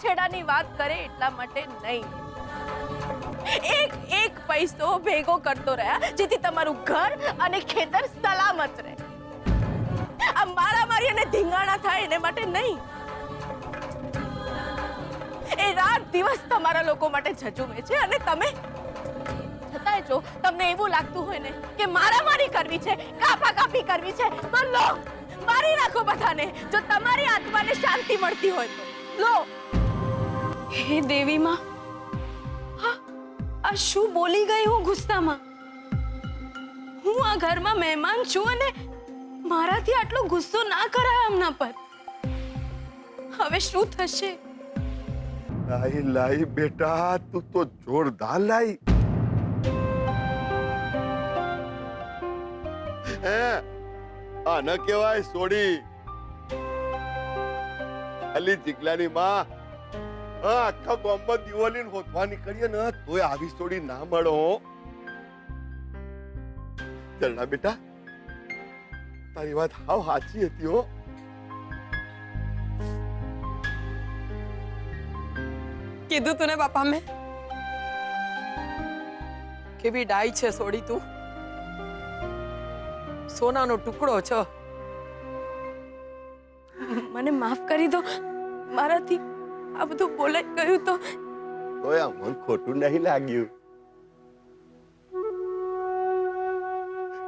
છૂટાછેડાની વાત કરે એટલા માટે નહીં, એક પૈસો ભેગો કરતો રહ્યા જેથી તમારું ઘર અને ખેતર સલામત રહે. આ મારામારી અને ધીંગાણા થાય એને માટે નહીં. એ રાત દિવસ તમારા લોકો માટે ઝઝુમે છે અને તમે છતાંય જો તમને એવું લાગતું હોય ને કે મારામારી કરવી છે, કાપાકાપી કરવી છે, તો લો, મારી નાખો બધાને. જો તમારી આત્માને શાંતિ મળતી હોય તો લો. હે દેવી માં, આ શું બોલી ગઈ હું ગુસ્સામાં? હું આ ઘરમાં મહેમાન છું અને મારાથી આટલો ગુસ્સો ના કરાય એમના પર. હવે શું થશે? लाई लाई बेटा, तू तो जोरदार लाई आना केवाय सोडी. अली जिगलानी मां आखा गामમાં દિવાળી હોતવા નીકળીએ ને તોય આવી સોડી ના મળો. ચલના બેટા, તારી વાત હાવ સાચી હતી હો. કીધું તું ને બાપા મેં, કેવી ડાઈ છે સોડી તું, સોનાનો ટુકડો છો. મને માફ કરી દો, મારાથી આ બધું બોલાઈ ગયું તો. તોય આ મન ખોટું નહીં લાગ્યું.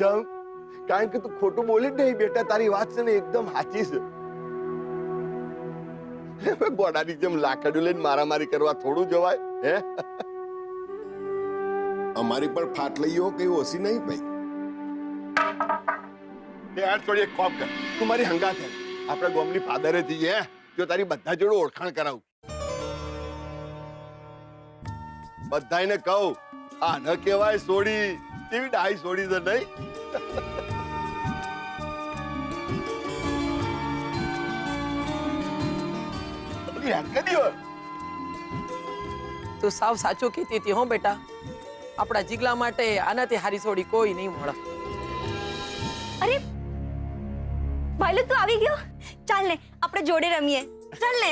ચમ, કારણ કે તું ખોટું બોલી જ નહીં બેટા. તારી વાત છે ને એકદમ સાચી છે. ગોડાની જેમ લાકડું લઈને મારામારી કરવા થોડું જવાય હે? અમારી પર ફાટલીઓ કઈ ઓછી નહીં ભાઈ. યાર થોડી એક કોમ કર, તું મારી હંગાત છે. આપણે ગામની પાદરે જઈએ, જો તારી બધા જોડે ઓળખાણ કરાવું. બધાને કહું આ ન કહેવાય સોડી, કેવી ડાઈ સોડી છે નહીં? તું સાવ સાચું કહેતી હતી હો બેટા. આપણા જીગલા માટે આનાથી હારી સોડી કોઈ નહીં મળે. અરે ભાઈલો તું આવી ગયો, ચાલ ને આપણે જોડે રમીએ. ચાલ ને.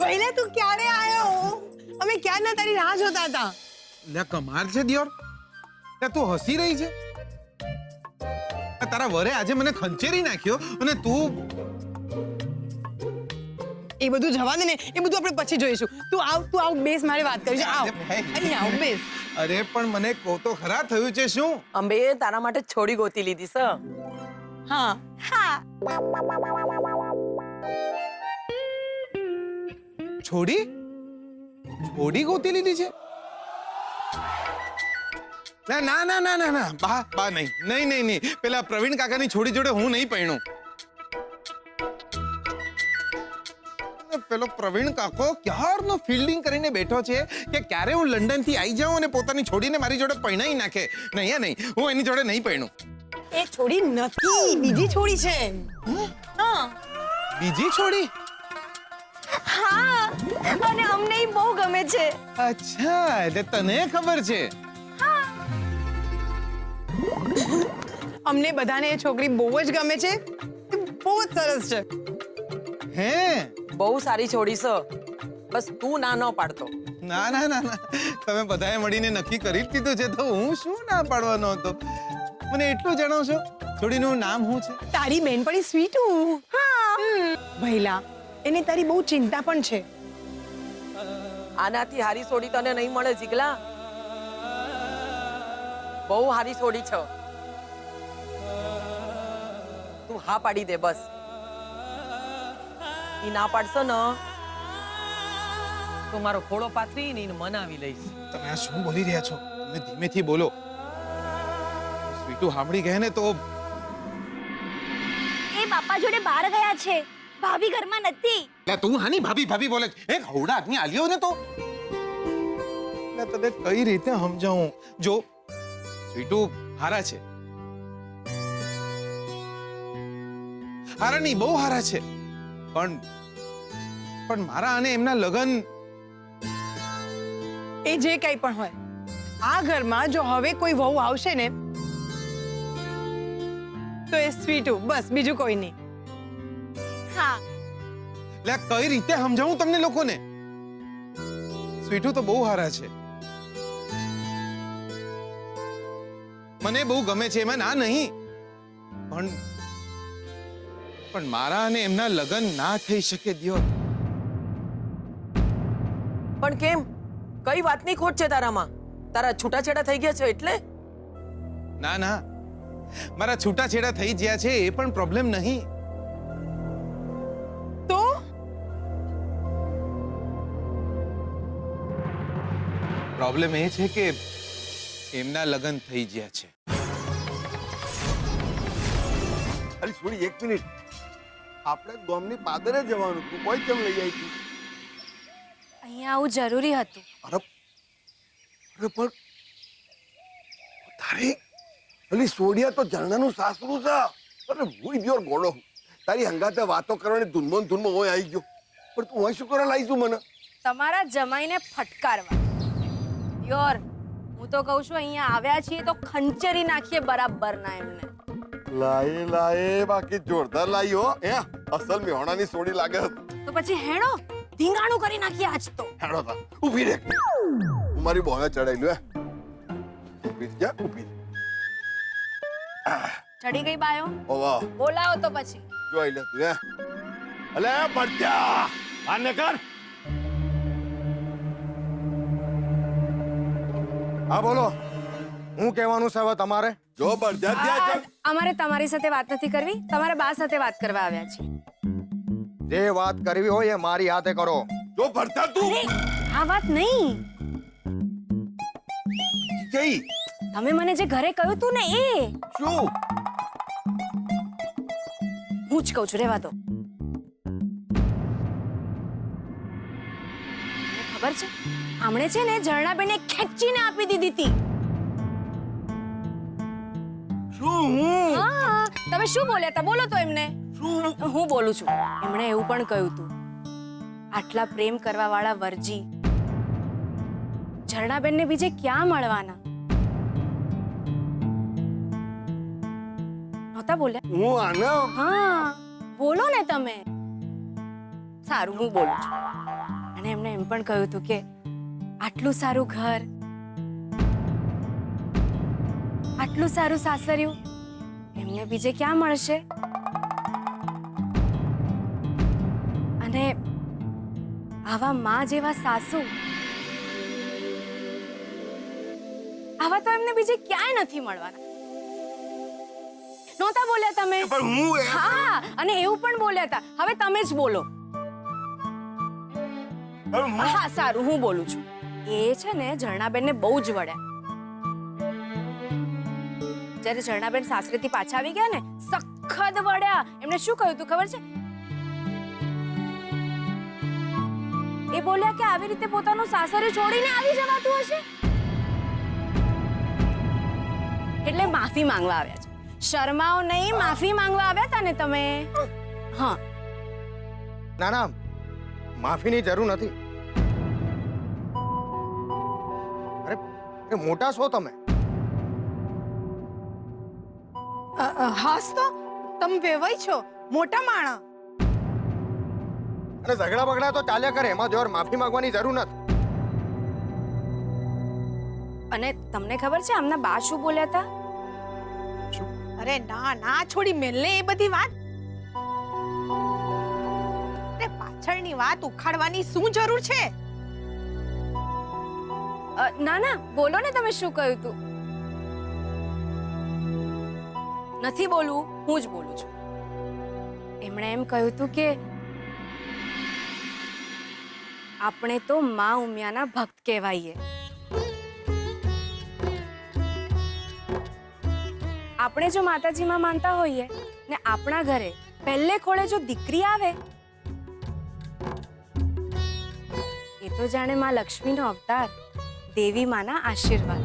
ભાઈલા તું ક્યારે આયો? અમે ક્યાં ના તારી રાહ જોતા હતા. લે કમાલ છે દિયોર, લે તું હસી રહી છે? તારા વરે આજે મને ખંચેરી નાખ્યો અને તું એ બધું જવા દે ને, એ બધું આપણે પછી જોઈશું. તું આવ બેસ, મારી વાત કરી છે. આવ અહીં આવ, બેસ. અરે પણ મને કહો તો ખરા થયું છે શું? અંબે તારા માટે છોડી ગોતી લીધી છે. હા હા, છોડી ગોતી લીધી છે? ના ના ના ના ના ના, બા નહીં. પેલા પ્રવીણ કાકાની છોડી જોડે હું નહીં પરણું. પેલો પ્રવીણ કાકો ક્યારનો ફિલ્ડિંગ કરીને બેઠો છે કે ક્યારે હું લંડન થી આવી જાઉં અને પોતાની છોડીને મારી જોડે પરણાઈ નાખે. નહીં, હું એની જોડે નહીં પરણું. એ છોડી નથી, બીજી છોડી છે. હા, બીજી છોડી? હા, અને અમને ઈ બહુ ગમે છે. અચ્છા, એટલે તને ખબર છે? અમને બધાને એ છોકરી બહુ જ ગમે છે. બહુ જ સરસ છે. હે, બહુ સારી છોડી છે, બસ તું ના ન પાડતો. ના ના ના ના, તમે બધાએ મળીને નક્કી કરી જ દીધું છે તો હું શું ના પાડવાનો હતો. મને એટલું જણાવશો છોડીનું નામ શું છે? તારી બેનપણી સ્વીટુ. ભઈલા, એને તારી બહુ ચિંતા પણ છે. આનાથી હારી છોડી તને નહીં મળે જીગલા. બહુ હારી છોડી છે. તું હા પાડી દે બસ. ઈ ના પાડશો ને તો મારો ખોળો પાથરીને એને મનાવી લઈશ. તમે આ શું બોલી રહ્યા છો? તમે ધીમેથી બોલો. સ્વીટુ સાંભળી ગયા ને તો. એ બાપા જોડે બહાર ગયા છે, ભાભી ઘરમાં નથી. લે તું હાની ભાભી બોલે છે? એક હવડા આદમી આલ્યો ને તો. લે તને કઈ રીતે સમજાવું? જો સ્વીટુ હારા છે, હારા નહીં બહુ હારા છે, પણ મારા અને એમના લગન એ જે કંઈ પણ હોય, આ ઘરમાં જો હવે કોઈ વહુ આવશે ને તો એ સ્વીટુ, બસ બીજું કોઈ નહીં. હા લે કઈ રીતે સમજાવું તમને લોકોને? સ્વીટુ તો બહુ હારા છે, મને બહુ ગમે છે, એમાં ના નહીં, પણ મારા અને એમના લગ્ન ના થઈ શકે દ્યો. પણ કેમ? કઈ વાતની ખોટ છે તારામાં? તારા છૂટાછેડા થઈ ગયા છે એટલે? ના ના, મારા છૂટાછેડા થઈ ગયા છે એ પણ પ્રોબ્લેમ નહીં. તો પ્રોબ્લેમ એ છે કે એમના લગ્ન થઈ ગયા છે. અરે છોડી, એક મિનિટ, આપણે ગામની પાદરે જવાનું તું કોઈ કેમ લઈ આવી તું? અહીંયા આવું જરૂરી હતું. અરે પણ તારી અલી સોડિયા તો ઝરણાનું સાસરું છે. અરે હું ઇડિયોર ગોળો, તારી હંગાતે વાતો કરવાની ધૂનમાં હોય આવી ગયો, પણ તું હોય શું કરવા લાવી તું મને? તમારા જમાઈને ફટકારવા. યોર, હું તો કહું છું અહીંયા આવ્યા છીએ તો ખંચેરી નાખીએ બરાબર ના એમને. લાયે બાકી જોરદાર લાઈ હો. અસલ મેહોણાની સોડી લાગે. તો પછી હેડો ધીંગાણું કરી નાખીએ આજ તો. હેડો તા ઊભી રે, હું મારી બોવે ચડાઈ લ્યો. ઊભી જા, ઊભી. ચડી ગઈ બાયો? ઓ વાહ, બોલાવો તો પછી. જોઈ લે તું. અલે બળ્યા આને કર. હા બોલો, હું કહેવાનું છે હવે તમારે? જો બળ્યા ત્યાં ચાલ. અમારે તમારી સાથે વાત નથી કરવી, તમારા બા સાથે વાત કરવા આવ્યા છીએ. જે વાત કરવી હોય એ મારી હાથે કરો. જો બળ્યા તું આ વાત નહીં. જઈ તમે મને જે ઘરે કહ્યું તું ને એ શું? હું જ કહું છું, રહેવા દો. તમને ખબર છે આમણે છે ને ઝરણાબેનને ખેંચીને આપી દીધી હતી. શું? હા, તમે શું બોલ્યા હતા? બોલો તો એમને. હું બોલું છું. એમણે એવું પણ કહ્યું હતું, આટલા પ્રેમ કરવા વાળા વરજી ઝરણાબેનને બીજે ક્યાં મળવાના? નહોતા બોલ્યા? હું આને હા, બોલો ને તમે. સારું, હું બોલું છું. અને એમને એમ પણ કહ્યું હતું કે આટલું સારું ઘર, આટલું સારું સાસરિયું એમને બીજે ક્યાં મળશે? અને આવા માં જેવા સાસુ, આવા તો એમને બીજે ક્યાંય નથી મળવાના. નહોતા બોલ્યા તમે? પણ હું હા, અને એવું પણ બોલ્યા હતા. હવે તમે જ બોલો. હા સારું, હું બોલું છું. એ છે ને ઝરણાબેનને બહુ જ વળ્યા. જ્યારે ઝરણાબેન સાસરેથી પાછા આવી ગયા ને, સખત વળ્યા. એમને શું કહ્યું તું ખબર છે? એ બોલ્યા કે આવી રીતે પોતાનું સાસરે છોડીને આવી જવાતું હશે, એટલે માફી માંગવા આવ્યા છે. શરમાઓ નહીં, માફી માંગવા આવ્યા હતા ને તમે. હા. ના ના, માફીની જરૂર નથી. અરે મોટા છો તમે. હાસ તો તમે વેવાઈ છો, મોટા માણા. અને ઝઘડા બગડા તો ચાલ્યા કરે, એમાં જોર માફી માંગવાની જરૂર નથી. અને તમને ખબર છે આમના બા શું બોલ્યા હતા? અરે ના ના, છોડી મેલને એ બધી વાત. અરે પાછળની વાત ઉખાડવાની શું જરૂર છે? ના ના, બોલો ને તમે શું કહ્યું તું. નથી બોલવું, હું જ બોલું છું. એમણે એમ કહ્યું તું કે આપણે તો માં ઉમિયાના ભક્ત કહેવાઈએ. આપણે જો માતાજીમાં માનતા હોઈએ ને આપણા ઘરે પહેલે ખોળે જો દીકરી આવે, એ તો જાણે માં લક્ષ્મીનો અવતાર, દેવી માના આશીર્વાદ.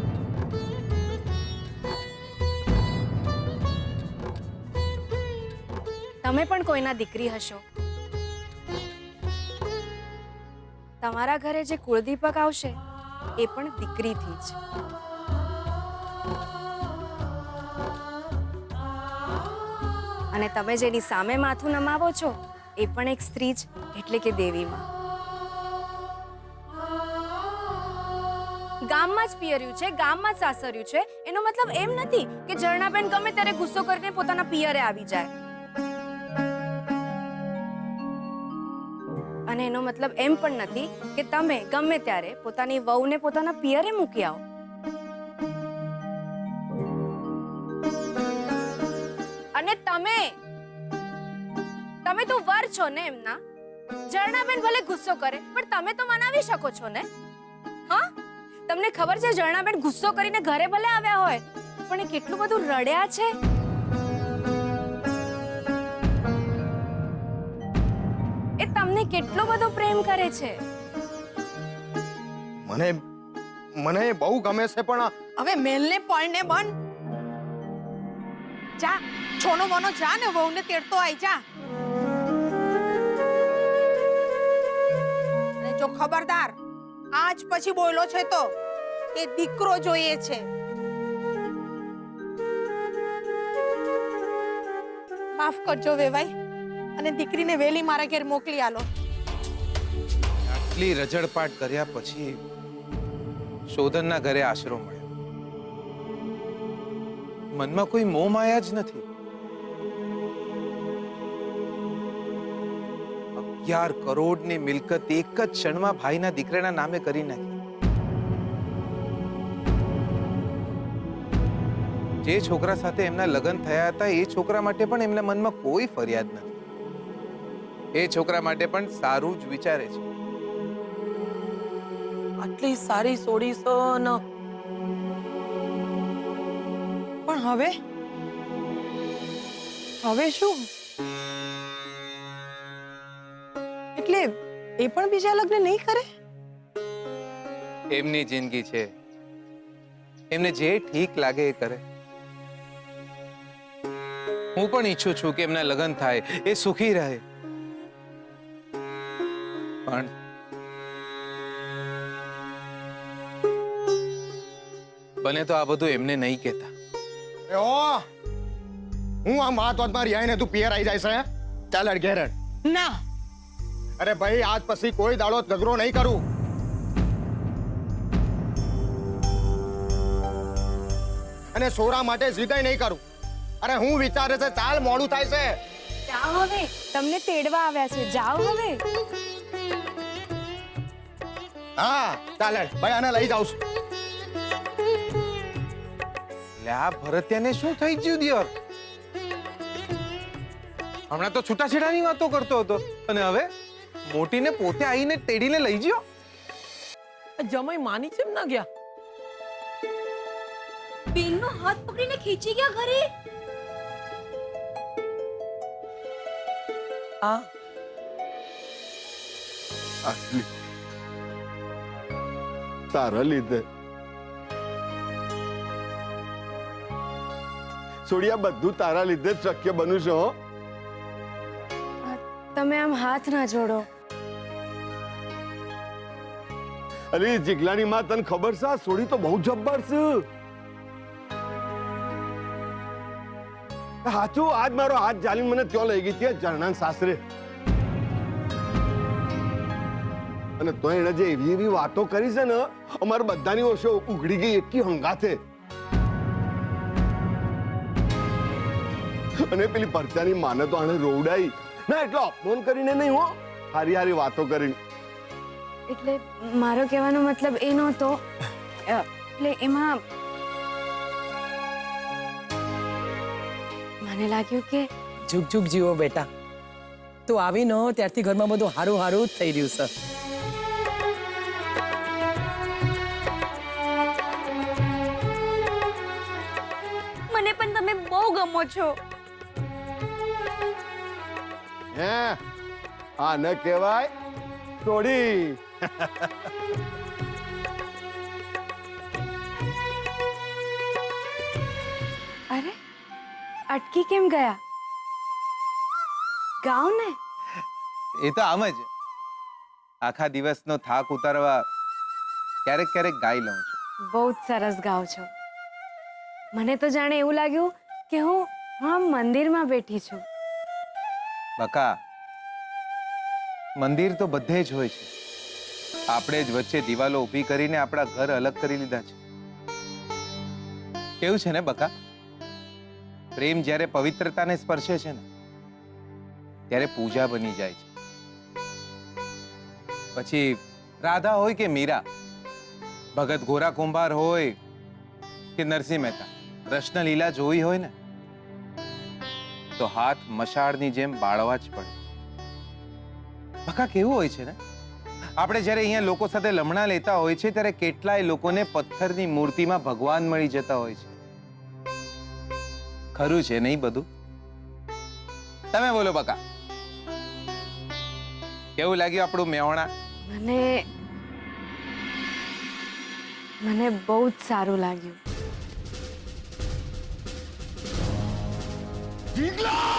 તમે પણ કોઈના દીકરી હશો. તમારા ઘરે જે કુળદીપક આવશે એ પણ દીકરીથી જ. અને તમે જેની સામે માથું નમાવો છો એ પણ એક સ્ત્રી જ, એટલે કે દેવીમાં. ગામમાં જ પિયર્યું છે, ગામમાં જ સાસર્યું છે, એનો મતલબ એમ નથી કે ઝરણાબેન ગમે ત્યારે ગુસ્સો કરીને પોતાના પિયરે આવી જાય. અને એનો મતલબ એમ પણ નથી કે તમે ગમે ત્યારે પોતાની વહુને પોતાના પિયરે મૂકી આવો. અને તમે તો વર છો ને એમના. ઝરણાબેન ભલે ગુસ્સો કરે પણ તમે તો મનાવી શકો છો ને. હા, તમને ખબર છે ઝરણાબેન ગુસ્સો કરીને ઘરે ભલે આવ્યા હોય પણ એ કેટલું બધું રડ્યા છે. એ તમને કેટલો બધો પ્રેમ કરે છે. મને બહુ ગમે છે પણ હવે મેલને પળને બન. જા, છોનો મોનો જા ને વહુને તેડતો આઈ જા. અને જો ખબરદાર આજ પછી બોલો છે તો એ દીકરો જોઈએ છે. માફ કરજો વેવાઈ, અને દીકરીને વેલી મારા ઘેર મોકલી આલો. આટલી રજડપાટ કર્યા પછી શોધનના ઘરે આશરો મળ્યો. મનમાં કોઈ મોહ માયા જ નથી. 11 કરોડની મિલકત એક જ ક્ષણમાં ભાઈના દીકરાના નામે કરી નાખી. જે છોકરા સાથે એમના લગ્ન થયા હતા એ છોકરા માટે પણ એમના મનમાં કોઈ ફરિયાદ નથી. એ છોકરા માટે પણ સારું જ વિચારે છે. આટલી સારી સોડી છો ન. પણ હવે શું? એટલે એ પણ બીજા લગ્ન નહીં કરે? એમની જિંદગી છે, એમને જે ઠીક લાગે એ કરે. હું પણ ઈચ્છું છું કે એમના લગ્ન થાય, એ સુખી રહે. પણ બને તો આ બધું એમને નહીં કહેતા. હું આમ વાત મારી આઈને તું પિયર આવી જાય છે. ચાલ અડ ઘેર. ના, અરે ભાઈ, આજ પછી કોઈ દાડો ઝઘડો નહીં કરું. અને સોરા માટે જીદય નહીં કરું. અરે હું વિચારે છે, ચાલ મોડું થાય છે. જાઓ હવે, તમને તેડવા આવ્યા છે. જાઓ હવે. હા ચાલ અડ ભાઈ, આને લઈ જાઉં છું. લે આ ભરત્યાને શું થઈ ગયું દિયર? હમણાં તો છૂટાછેડાની વાતો કરતો હતો અને હવે મોટીને પોતે આવીને તેડીને લઈ ગયો. જમાઈ માની છે એમ ના ગયા. બેનનો હાથ પકડીને ખેંચી ગયા ઘરે. હા, આટલી તારા લીધે સોડિયા, બધું તારા લીધે જ શક્ય બન્યું છે. હો, તમે આમ હાથ ના જોડો. અરે જીગલાની માં, તને ખબર છે આ સોડી તો બહુ જબ્બર છે. સાચું, આજ મારો હાથ જાલીને મને ત્યાં લઈ ગઈ ત્યાં ઝરણા સાસરે. અને તો એને જે એવી એવી વાતો કરી છે ને, અમારા બધાની ઓછો ઉઘડી ગઈ એટલી હંગાથે. અને પેલી પરત્યાની માને તો આને રોવડાઈ ના, એટલો અપમાન કરીને નહીં, હો, હારી હારી વાતો કરીને. એટલે મારો કહેવાનો મતલબ એ નહોતો. એટલે એમાં મને લાગ્યું કે જુગ જુગ જીવો બેટા. તું આવી ન ત્યારથી ઘરમાં બધું હારું હારું જ થઈ રહ્યું છે. મને પણ તમે બહુ ગમો છો. હે, આ ન કહેવાય સોડી. અરે અટકી કેમ ગયા? ગાવ ને. એ તો આમ જ આખા દિવસનો થાક ઉતારવા ક્યારેક ક્યારેક ગાઈ લઉં છું. બહુ જ સરસ ગાઓ છો. મને તો જાણે એવું લાગ્યું કે હું મંદિરમાં બેઠી છું. બકા, મંદિર તો બધે જ હોય છે. આપણે જ વચ્ચે દિવાલો ઊભી કરીને આપણા ઘર અલગ કરી લીધા છે. કેવું છે ને બકા, પ્રેમ જ્યારે પવિત્રતાને સ્પર્શે છે ને ત્યારે પૂજા બની જાય છે. પછી રાધા હોય કે મીરા, ભગત ગોરા કુંભાર હોય કે નરસિંહ મહેતા, કૃષ્ણ લીલા જોઈ હોય ને તો હાથ મશાળની જેમ બાળવા જ પડે. બકા, કેવું હોય છે ને, આપણે જ્યારે અહીંયા લોકો સાથે લમણા લેતા હોય છે ત્યારે કેટલાય લોકોને પથ્થરની મૂર્તિમાં ભગવાન મળી જતા હોય છે. ખરું છે નહીં બધું? તમે બોલો બકા, કેવું લાગ્યું આપણું મેહોણા? મને બહુ જ સારું લાગ્યું. જીગલા!